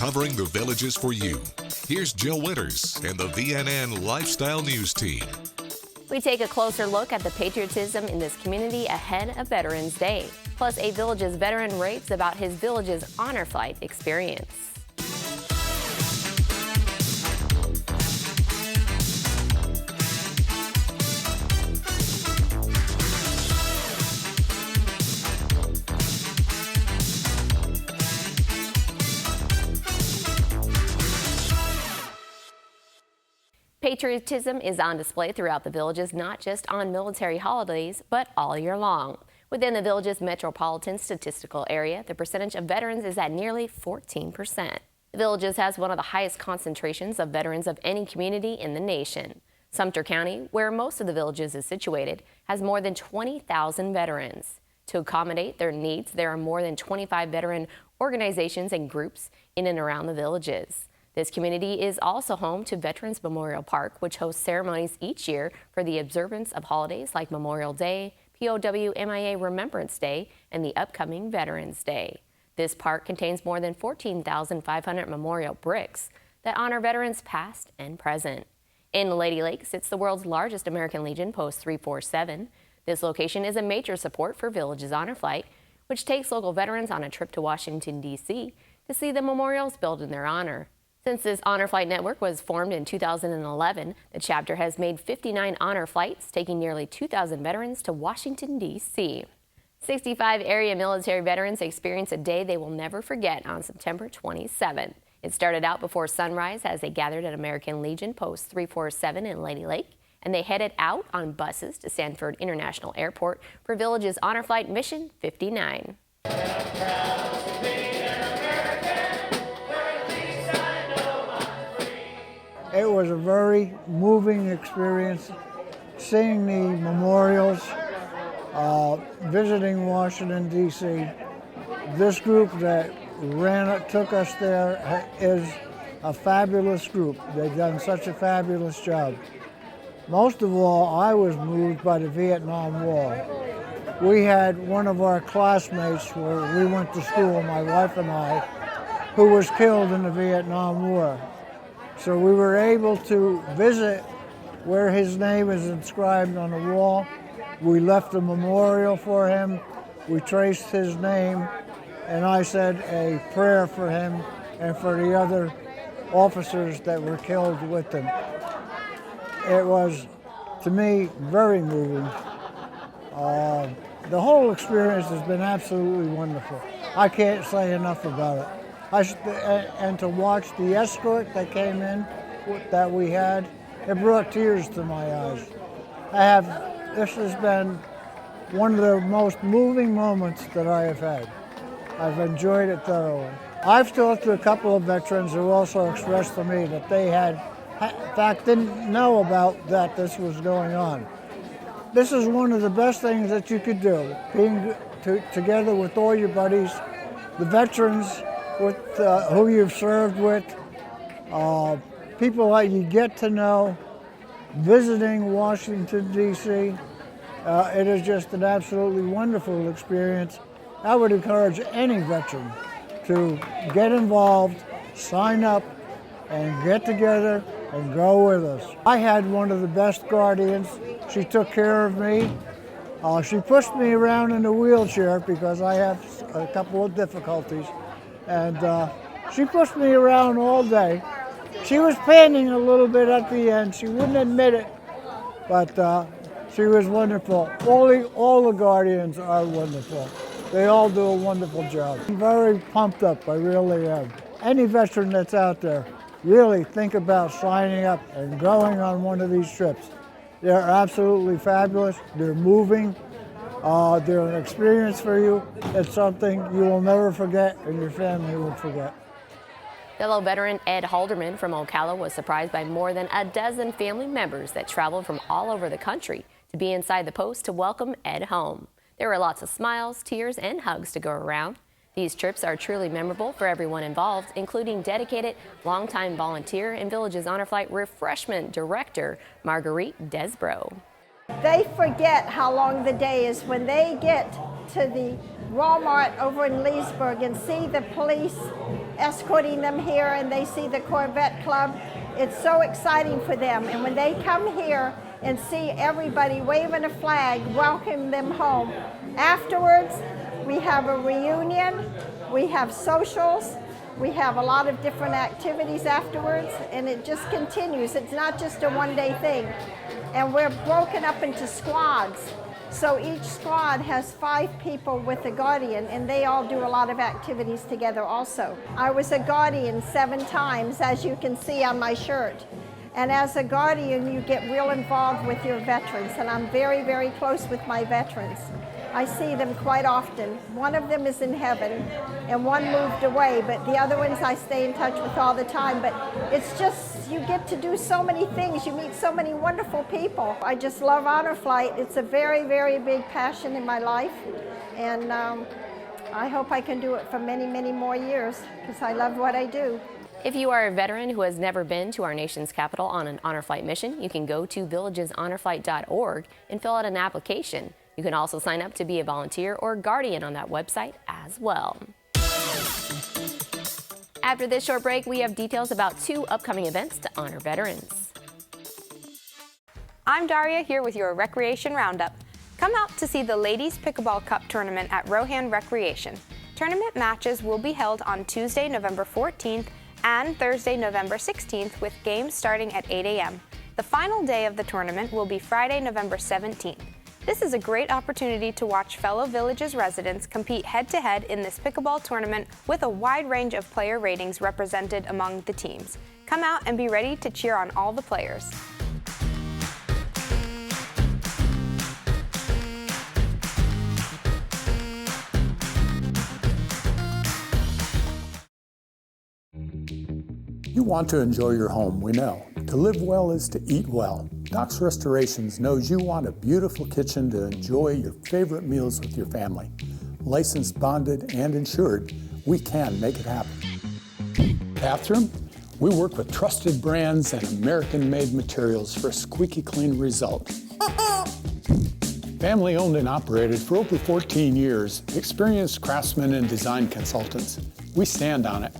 covering the villages for you. Here's Jill Winters and the VNN Lifestyle News Team. We take a closer look at the patriotism in this community ahead of Veterans Day. Plus, a village's veteran raves about his village's honor flight experience. Patriotism is on display throughout the villages, not just on military holidays, but all year long. Within the village's metropolitan statistical area, the percentage of veterans is at nearly 14%. The villages has one of the highest concentrations of veterans of any community in the nation. Sumter County, where most of the villages is situated, has more than 20,000 veterans. To accommodate their needs, there are more than 25 veteran organizations and groups in and around the villages. This community is also home to Veterans Memorial Park, which hosts ceremonies each year for the observance of holidays like Memorial Day, POW MIA Remembrance Day, and the upcoming Veterans Day. This park contains more than 14,500 memorial bricks that honor veterans past and present. In Lady Lake sits the world's largest American Legion Post 347. This location is a major support for Village's Honor Flight, which takes local veterans on a trip to Washington, D.C. to see the memorials built in their honor. Since this Honor Flight Network was formed in 2011, the chapter has made 59 honor flights, taking nearly 2,000 veterans to Washington, D.C. 65 area military veterans experience a day they will never forget on September 27th. It started out before sunrise as they gathered at American Legion Post 347 in Lady Lake, and they headed out on buses to Sanford International Airport for Village's Honor Flight Mission 59. It was a very moving experience, seeing the memorials, visiting Washington, D.C. This group that took us there is a fabulous group. They've done such a fabulous job. Most of all, I was moved by the Vietnam War. We had one of our classmates where we went to school, my wife and I, who was killed in the Vietnam War. So we were able to visit where his name is inscribed on the wall. We left a memorial for him. We traced his name, and I said a prayer for him and for the other officers that were killed with him. It was, to me, very moving. The whole experience has been absolutely wonderful. I can't say enough about it. And to watch the escort that came in that we had, it brought tears to my eyes. This has been one of the most moving moments that I have had. I've enjoyed it thoroughly. I've talked to a couple of veterans who also expressed to me that they in fact, didn't know about that this was going on. This is one of the best things that you could do, being together with all your buddies, the veterans, with who you've served with, people that you get to know, visiting Washington, D.C. It is just an absolutely wonderful experience. I would encourage any veteran to get involved, sign up, and get together and go with us. I had one of the best guardians. She took care of me. She pushed me around in a wheelchair because I have a couple of difficulties. And she pushed me around all day. She was panting a little bit at the end. She wouldn't admit it, but she was wonderful. All the guardians are wonderful. They all do a wonderful job. I'm very pumped up, I really am. Any veteran that's out there, really think about signing up and going on one of these trips. They're absolutely fabulous. They're moving. They're an experience for you. It's something you will never forget and your family will forget. Fellow veteran Ed Halderman from Ocala was surprised by more than a dozen family members that traveled from all over the country to be inside the post to welcome Ed home. There were lots of smiles, tears, and hugs to go around. These trips are truly memorable for everyone involved, including dedicated, longtime volunteer and Village's Honor Flight Refreshment Director, Marguerite Desbro. They forget how long the day is when they get to the Walmart over in Leesburg and see the police escorting them here and they see the Corvette Club. It's so exciting for them. And when they come here and see everybody waving a flag, welcome them home. Afterwards, we have a reunion, we have socials, we have a lot of different activities afterwards, and it just continues. It's not just a one-day thing. And we're broken up into squads. So each squad has 5 people with a guardian, and they all do a lot of activities together also. I was a guardian 7 times, as you can see on my shirt. And as a guardian, you get real involved with your veterans, and I'm very, very close with my veterans. I see them quite often. One of them is in heaven, and one moved away, but the other ones I stay in touch with all the time. But it's just, you get to do so many things. You meet so many wonderful people. I just love Honor Flight. It's a very, very big passion in my life, and I hope I can do it for many, many more years, because I love what I do. If you are a veteran who has never been to our nation's capital on an Honor Flight mission, you can go to villageshonorflight.org and fill out an application. You can also sign up to be a volunteer or guardian on that website as well. After this short break, we have details about 2 upcoming events to honor veterans. I'm Daria here with your Recreation Roundup. Come out to see the Ladies Pickleball Cup Tournament at Rohan Recreation. Tournament matches will be held on Tuesday, November 14th and Thursday, November 16th, with games starting at 8 a.m. The final day of the tournament will be Friday, November 17th. This is a great opportunity to watch fellow Villages residents compete head-to-head in this pickleball tournament with a wide range of player ratings represented among the teams. Come out and be ready to cheer on all the players. You want to enjoy your home, we know. To live well is to eat well. Doc's Restorations knows you want a beautiful kitchen to enjoy your favorite meals with your family. Licensed, bonded, and insured, we can make it happen. Bathroom? We work with trusted brands and American-made materials for a squeaky clean result. Family owned and operated for over 14 years, experienced craftsmen and design consultants. We stand on it.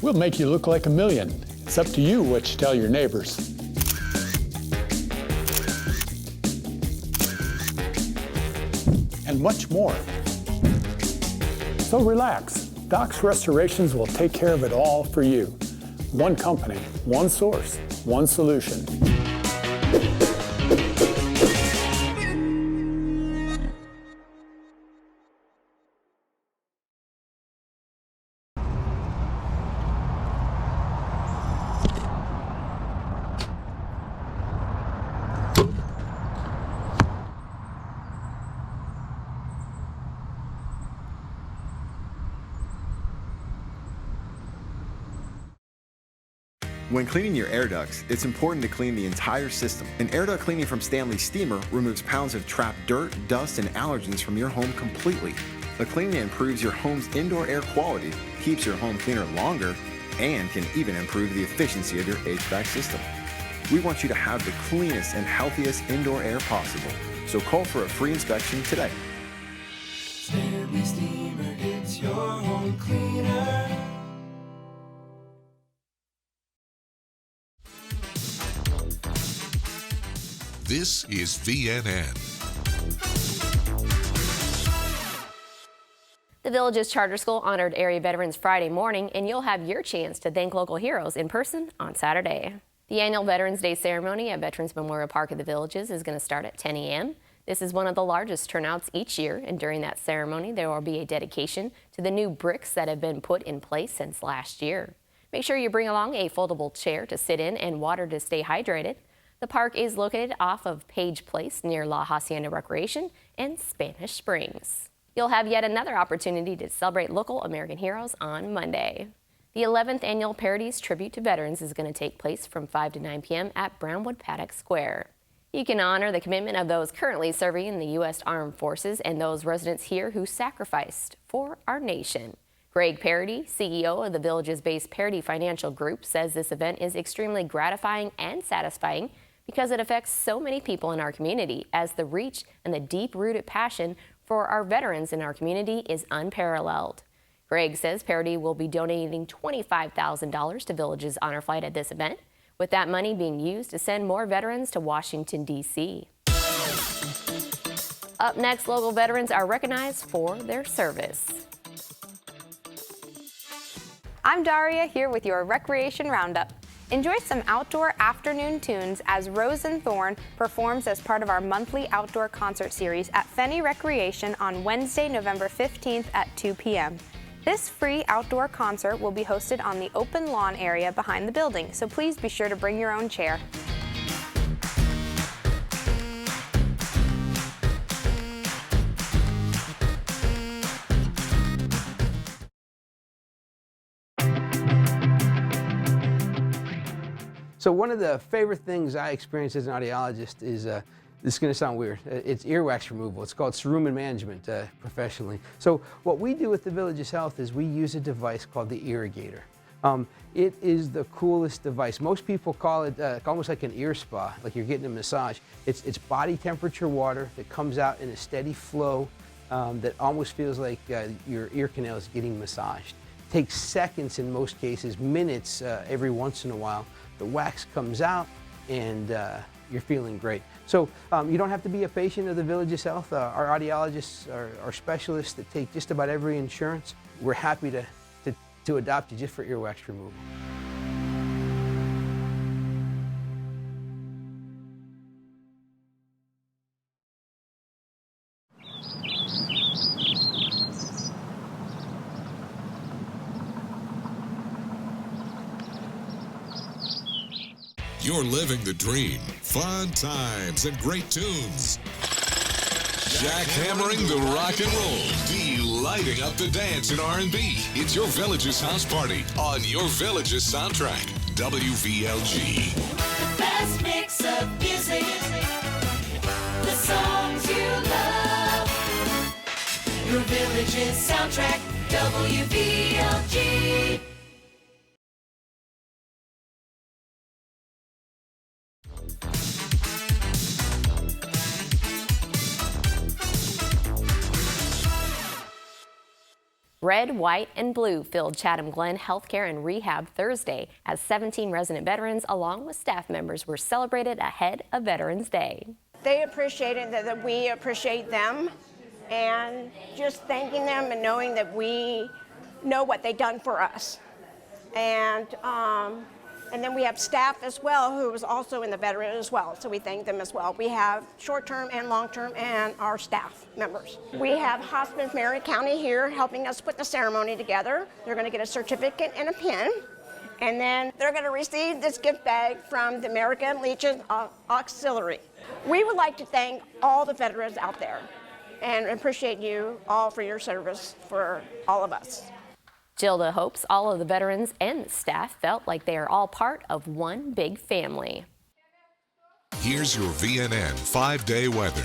We'll make you look like a million. It's up to you what you tell your neighbors. And much more. So relax. Doc's Restorations will take care of it all for you. One company, one source, one solution. When cleaning your air ducts, it's important to clean the entire system. An air duct cleaning from Stanley Steamer removes pounds of trapped dirt, dust, and allergens from your home completely. The cleaning improves your home's indoor air quality, keeps your home cleaner longer, and can even improve the efficiency of your HVAC system. We want you to have the cleanest and healthiest indoor air possible, so call for a free inspection today. Stanley Steamer gets your home cleaner. This is VNN. The Villages Charter School honored area veterans Friday morning, and you'll have your chance to thank local heroes in person on Saturday. The annual Veterans Day ceremony at Veterans Memorial Park of the Villages is going to start at 10 a.m. This is one of the largest turnouts each year, and during that ceremony, there will be a dedication to the new bricks that have been put in place since last year. Make sure you bring along a foldable chair to sit in and water to stay hydrated. The park is located off of Page Place near La Hacienda Recreation and Spanish Springs. You'll have yet another opportunity to celebrate local American heroes on Monday. The 11th annual Parodies Tribute to Veterans is going to take place from 5 to 9 p.m. at Brownwood Paddock Square. You can honor the commitment of those currently serving in the U.S. Armed Forces and those residents here who sacrificed for our nation. Greg Parody, CEO of the Villages-based Parody Financial Group, says this event is extremely gratifying and satisfying because it affects so many people in our community, as the reach and the deep-rooted passion for our veterans in our community is unparalleled. Greg says Parity will be donating $25,000 to Village's honor flight at this event, with that money being used to send more veterans to Washington, D.C. Up next, local veterans are recognized for their service. I'm Daria here with your Recreation Roundup. Enjoy some outdoor afternoon tunes as Rose and Thorn performs as part of our monthly outdoor concert series at Fenney Recreation on Wednesday, November 15th at 2 p.m. This free outdoor concert will be hosted on the open lawn area behind the building, so please be sure to bring your own chair. So one of the favorite things I experience as an audiologist is, this is going to sound weird, it's earwax removal. It's called cerumen management professionally. So what we do with the Villages Health is we use a device called the Irrigator. It is the coolest device. Most people call it almost like an ear spa, like you're getting a massage. It's body temperature water that comes out in a steady flow that almost feels like your ear canal is getting massaged. It takes seconds in most cases, minutes every once in a while. The wax comes out and you're feeling great. So you don't have to be a patient of the Villages Health. Our audiologists are specialists that take just about every insurance. We're happy to adopt you just for earwax removal. You're living the dream. Fun times and great tunes. Jackhammering the rock and roll. Delighting up the dance in R&B. It's your Villages House Party on your Villages soundtrack. WVLG. The best mix of music. The songs you love. Your Villages soundtrack. WVLG. Red, white, and blue filled Chatham Glen Healthcare and Rehab Thursday as 17 resident veterans along with staff members were celebrated ahead of Veterans Day. They appreciated that we appreciate them, and just thanking them and knowing that we know what they've done for us. And then we have staff as well who is also in the veteran as well, so we thank them as well. We have short-term and long-term and our staff members. We have Hospice Marion County here helping us put the ceremony together. They're going to get a certificate and a pin, and then they're going to receive this gift bag from the American Legion Auxiliary. We would like to thank all the veterans out there and appreciate you all for your service for all of us. Gilda hopes all of the veterans and the staff felt like they are all part of one big family. Here's your VNN 5-day weather.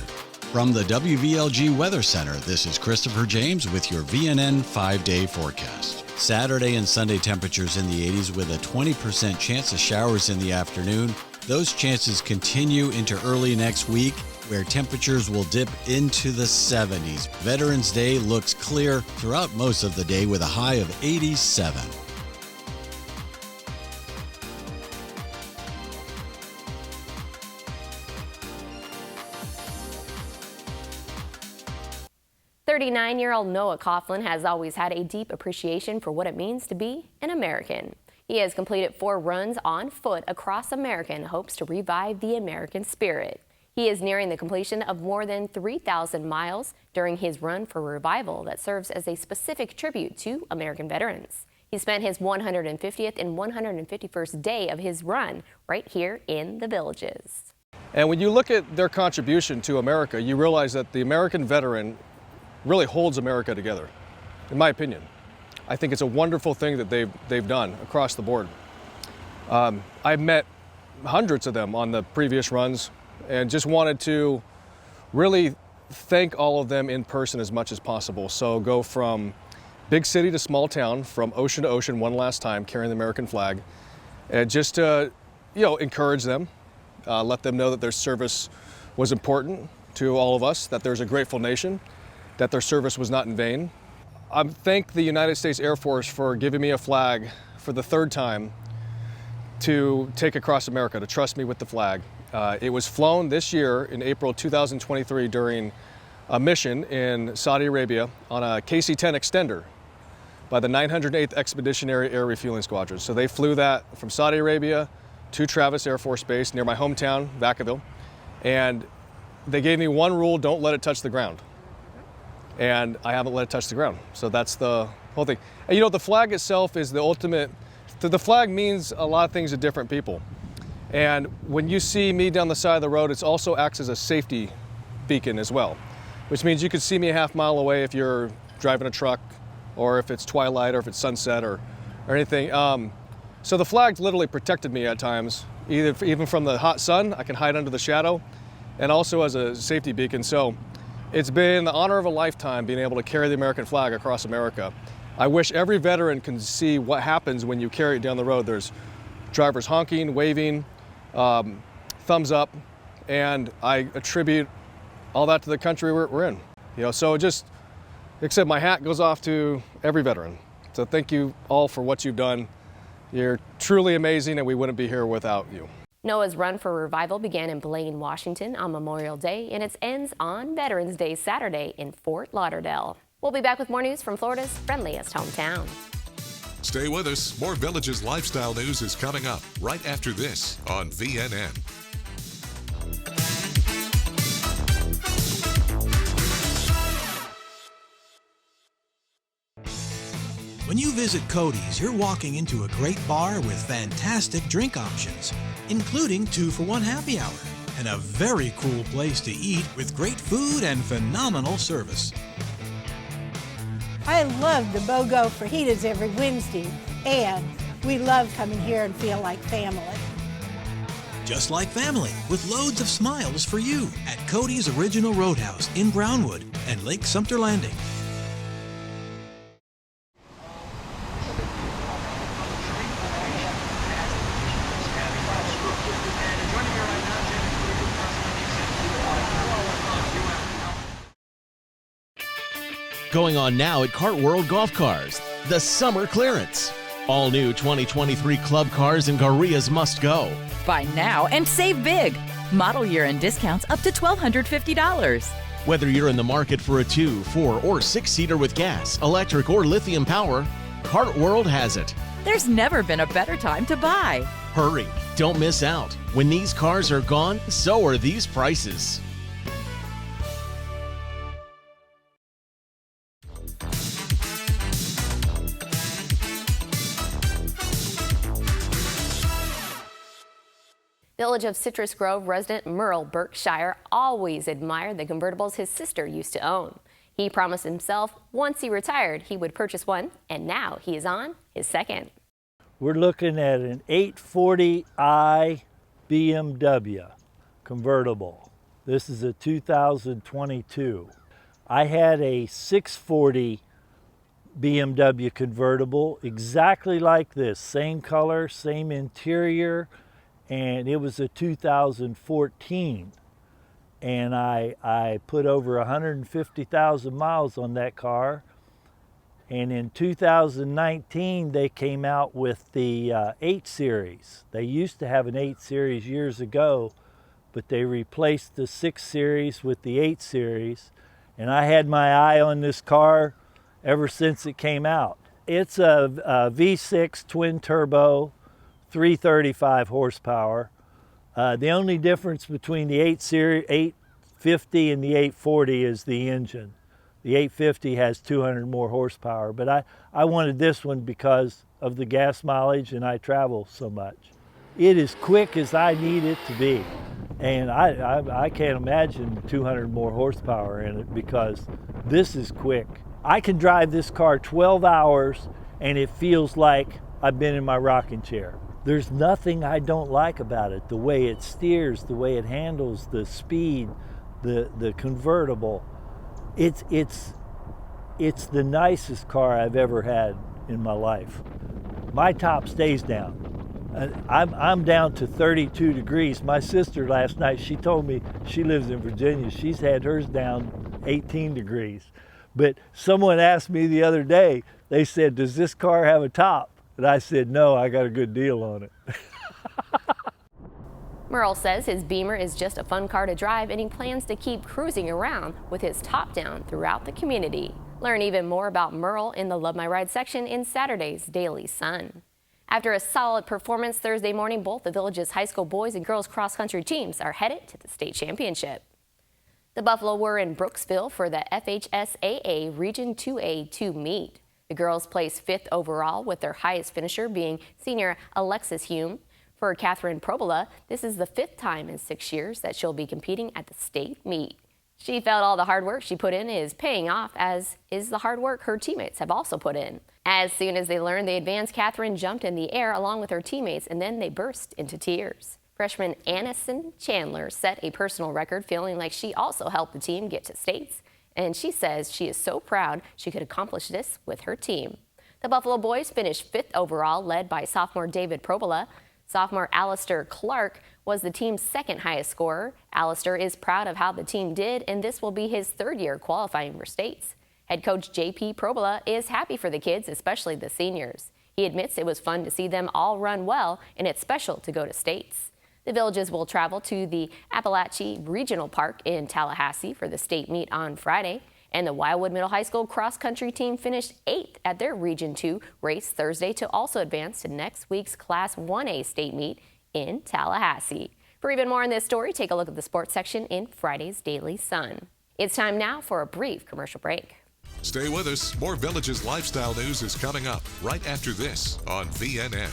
From the WVLG Weather Center, this is Christopher James with your VNN 5-day forecast. Saturday and Sunday temperatures in the 80s with a 20% chance of showers in the afternoon. Those chances continue into early next week, where temperatures will dip into the 70s. Veterans Day looks clear throughout most of the day with a high of 87. "39-year-old Noah Coughlin has always had a deep appreciation for what it means to be an American. He has completed 4 runs on foot across America and hopes to revive the American spirit. He is nearing the completion of more than 3,000 miles during his run for revival that serves as a specific tribute to American veterans. He spent his 150th and 151st day of his run right here in the Villages. And when you look at their contribution to America, you realize that the American veteran really holds America together, in my opinion. I think it's a wonderful thing that they've done across the board. I've met hundreds of them on the previous runs, and just wanted to really thank all of them in person as much as possible. So go from big city to small town, from ocean to ocean one last time, carrying the American flag, and just to, encourage them, let them know that their service was important to all of us, that there's a grateful nation, that their service was not in vain. I thank the United States Air Force for giving me a flag for the third time to take across America, to trust me with the flag. It was flown this year in April 2023 during a mission in Saudi Arabia on a KC-10 extender by the 908th Expeditionary Air Refueling Squadron. So they flew that from Saudi Arabia to Travis Air Force Base near my hometown, Vacaville. And they gave me one rule: don't let it touch the ground. And I haven't let it touch the ground. So that's the whole thing. And you know, the flag itself is the ultimate, the flag means a lot of things to different people. And when you see me down the side of the road, it also acts as a safety beacon as well, which means you could see me a half mile away if you're driving a truck, or if it's twilight, or if it's sunset, or anything. So the flag literally protected me at times, even from the hot sun. I can hide under the shadow, and also as a safety beacon. So it's been the honor of a lifetime being able to carry the American flag across America. I wish every veteran can see what happens when you carry it down the road. There's drivers honking, waving, thumbs up, and I attribute all that to the country we're in. You know, so just, except my hat goes off to every veteran. So thank you all for what you've done. You're truly amazing, and we wouldn't be here without you. NOAA's Run for Revival began in Blaine, Washington on Memorial Day, and it ends on Veterans Day Saturday in Fort Lauderdale. We'll be back with more news from Florida's friendliest hometown. Stay with us. More Villages lifestyle news is coming up right after this on VNN. When you visit Cody's, you're walking into a great bar with fantastic drink options, including 2-for-1 happy hour, and a very cool place to eat with great food and phenomenal service. I love the BOGO fajitas every Wednesday, and we love coming here and feel like family. Just like family, with loads of smiles for you at Cody's Original Roadhouse in Brownwood and Lake Sumter Landing. Going on now at Kart World Golf Cars, the summer clearance. All new 2023 club cars and Garias must go. Buy now and save big. Model year and discounts up to $1,250. Whether you're in the market for a 2, 4, or 6-seater with gas, electric, or lithium power, Kart World has it. There's never been a better time to buy. Hurry, don't miss out. When these cars are gone, so are these prices. Village of Citrus Grove resident Merle Berkshire always admired the convertibles his sister used to own. He promised himself once he retired he would purchase one, and now he is on his second. We're looking at an 840i BMW convertible. This is a 2022. I had a 640 BMW convertible exactly like this, same color, same interior, and it was a 2014, and I put over 150,000 miles on that car. And in 2019 they came out with the 8 Series. They used to have an 8 Series years ago, but they replaced the 6 Series with the 8 Series, and I had my eye on this car ever since it came out. It's a V6 twin turbo, 335 horsepower. The only difference between the 850 and the 840 is the engine. The 850 has 200 more horsepower, but I wanted this one because of the gas mileage, and I travel so much. It is quick as I need it to be, and I can't imagine 200 more horsepower in it because this is quick. I can drive this car 12 hours and it feels like I've been in my rocking chair. There's nothing I don't like about it. The way it steers, the way it handles, the speed, the convertible. It's the nicest car I've ever had in my life. My top stays down. I'm down to 32 degrees. My sister last night, she told me, she lives in Virginia, she's had hers down 18 degrees. But someone asked me the other day, they said, does this car have a top? And I said, no, I got a good deal on it. Merle says his Beamer is just a fun car to drive, and he plans to keep cruising around with his top down throughout the community. Learn even more about Merle in the Love My Ride section in Saturday's Daily Sun. After a solid performance Thursday morning, both the village's high school boys and girls cross-country teams are headed to the state championship. The Buffalo were in Brooksville for the FHSAA Region 2A2 meet. The girls placed 5th overall, with their highest finisher being senior Alexis Hume. For Catherine Probola, this is the 5th time in 6 years that she'll be competing at the state meet. She felt all the hard work she put in is paying off, as is the hard work her teammates have also put in. As soon as they learned the advance, Catherine jumped in the air along with her teammates, and then they burst into tears. Freshman Annison Chandler set a personal record, feeling like she also helped the team get to states, and she says she is so proud she could accomplish this with her team. The Buffalo boys finished 5th overall, led by sophomore David Probola. Sophomore Alistair Clark was the team's 2nd highest scorer. Alistair is proud of how the team did, and this will be his 3rd year qualifying for states. Head coach J.P. Probola is happy for the kids, especially the seniors. He admits it was fun to see them all run well, and it's special to go to states. The villages will travel to the Appalachia Regional Park in Tallahassee for the state meet on Friday. And the Wildwood Middle High School cross-country team finished 8th at their Region 2 race Thursday to also advance to next week's Class 1A state meet in Tallahassee. For even more on this story, take a look at the sports section in Friday's Daily Sun. It's time now for a brief commercial break. Stay with us. More Villages lifestyle news is coming up right after this on VNN.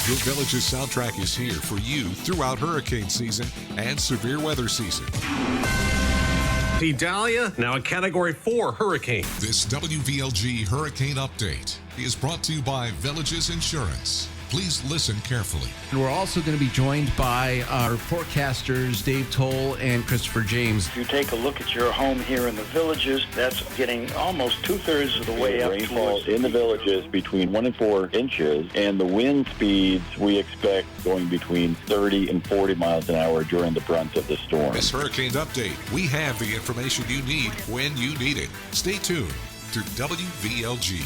Your Villages soundtrack is here for you throughout hurricane season and severe weather season. Idalia, now a Category 4 hurricane. This WVLG Hurricane Update is brought to you by Villages Insurance. Please listen carefully. And we're also going to be joined by our forecasters, Dave Toll and Christopher James. If you take a look at your home here in the Villages, that's getting almost 2/3 of the way up. Rainfall in the Villages between 1 and 4 inches, and the wind speeds we expect going between 30 and 40 miles an hour during the brunt of the storm. This Hurricane Update, we have the information you need when you need it. Stay tuned to WVLG.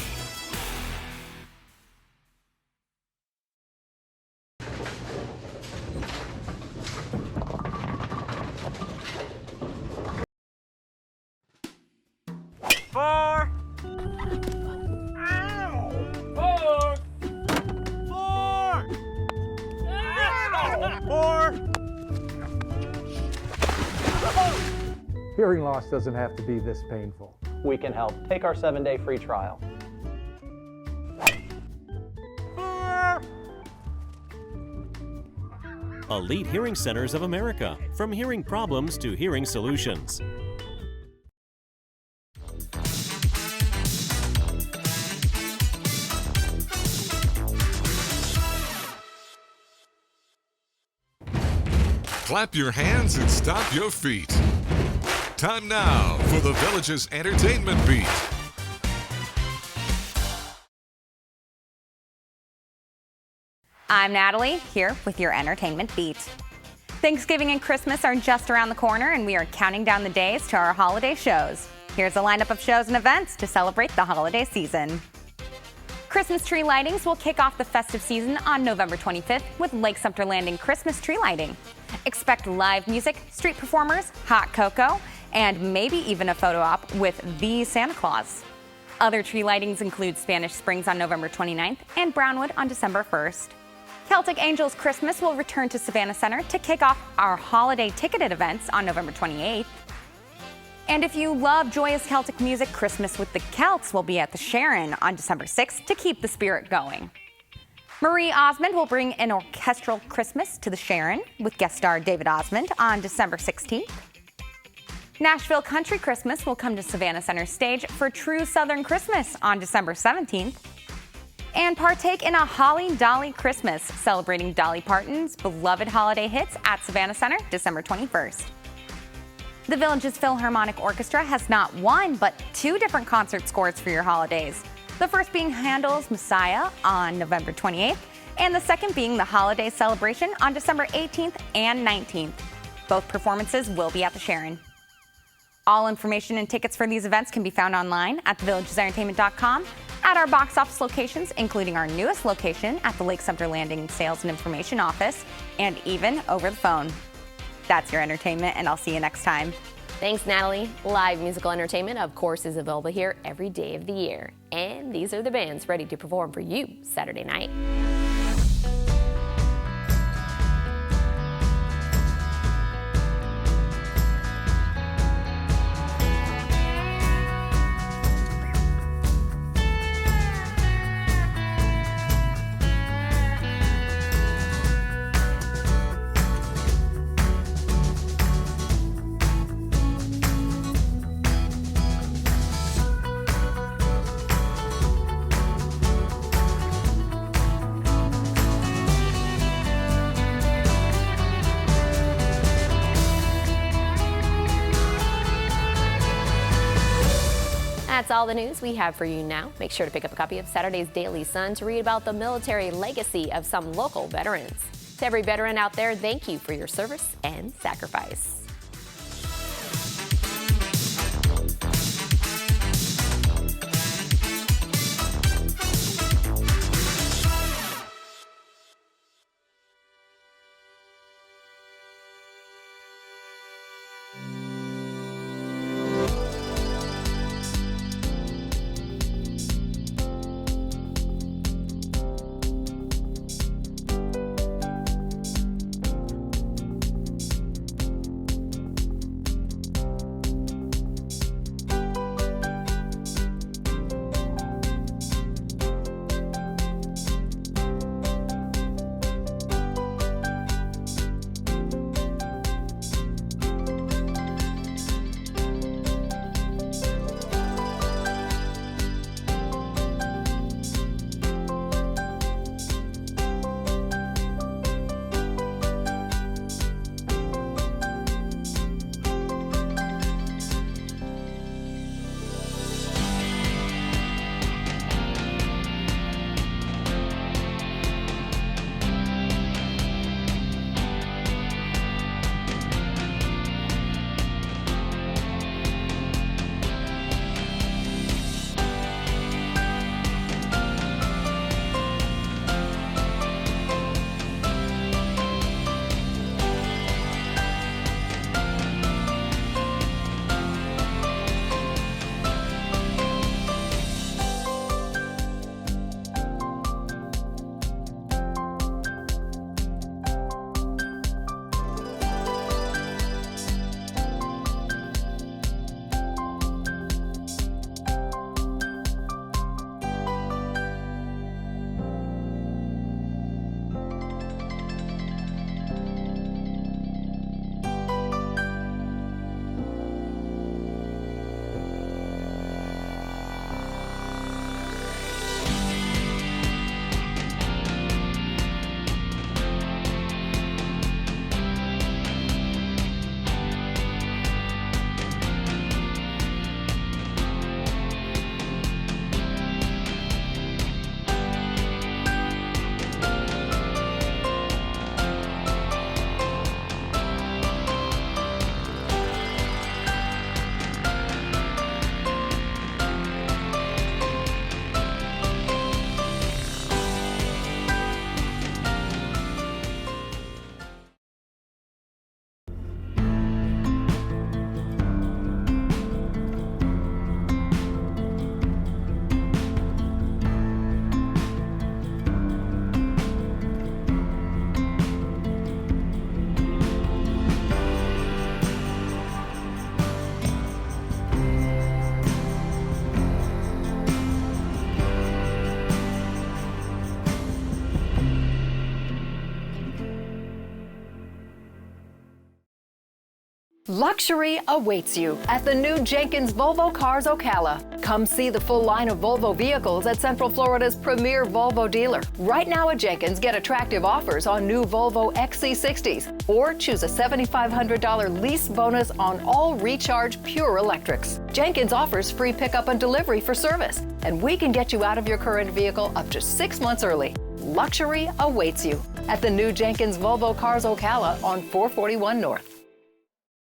Hearing loss doesn't have to be this painful. We can help. Take our 7-day free trial. Elite Hearing Centers of America. From hearing problems to hearing solutions. Clap your hands and stomp your feet. Time now for the Villages Entertainment Beat. I'm Natalie, here with your Entertainment Beat. Thanksgiving and Christmas are just around the corner, and we are counting down the days to our holiday shows. Here's a lineup of shows and events to celebrate the holiday season. Christmas tree lightings will kick off the festive season on November 25th with Lake Sumter Landing Christmas tree lighting. Expect live music, street performers, hot cocoa, and maybe even a photo op with the Santa Claus. Other tree lightings include Spanish Springs on November 29th and Brownwood on December 1st. Celtic Angels Christmas will return to Savannah Center to kick off our holiday ticketed events on November 28th. And if you love joyous Celtic music, Christmas with the Celts will be at the Sharon on December 6th to keep the spirit going. Marie Osmond will bring an orchestral Christmas to the Sharon with guest star David Osmond on December 16th. Nashville Country Christmas will come to Savannah Center stage for True Southern Christmas on December 17th. And partake in a Holly Dolly Christmas, celebrating Dolly Parton's beloved holiday hits at Savannah Center December 21st. The Villages Philharmonic Orchestra has not one, but 2 different concert scores for your holidays. The first being Handel's Messiah on November 28th, and the second being the holiday celebration on December 18th and 19th. Both performances will be at the Sharon. All information and tickets for these events can be found online at thevillagesentertainment.com, at our box office locations, including our newest location at the Lake Sumter Landing Sales and Information Office, and even over the phone. That's your entertainment, and I'll see you next time. Thanks, Natalie. Live musical entertainment, of course, is available here every day of the year. And these are the bands ready to perform for you Saturday night. That's all the news we have for you now. Make sure to pick up a copy of Saturday's Daily Sun to read about the military legacy of some local veterans. To every veteran out there, thank you for your service and sacrifice. Luxury awaits you at the new Jenkins Volvo Cars Ocala. Come see the full line of Volvo vehicles at Central Florida's premier Volvo dealer. Right now at Jenkins, get attractive offers on new Volvo XC60s or choose a $7,500 lease bonus on all Recharge Pure Electrics. Jenkins offers free pickup and delivery for service, and we can get you out of your current vehicle up to 6 months early. luxury awaits you at the new Jenkins Volvo Cars Ocala on 441 North.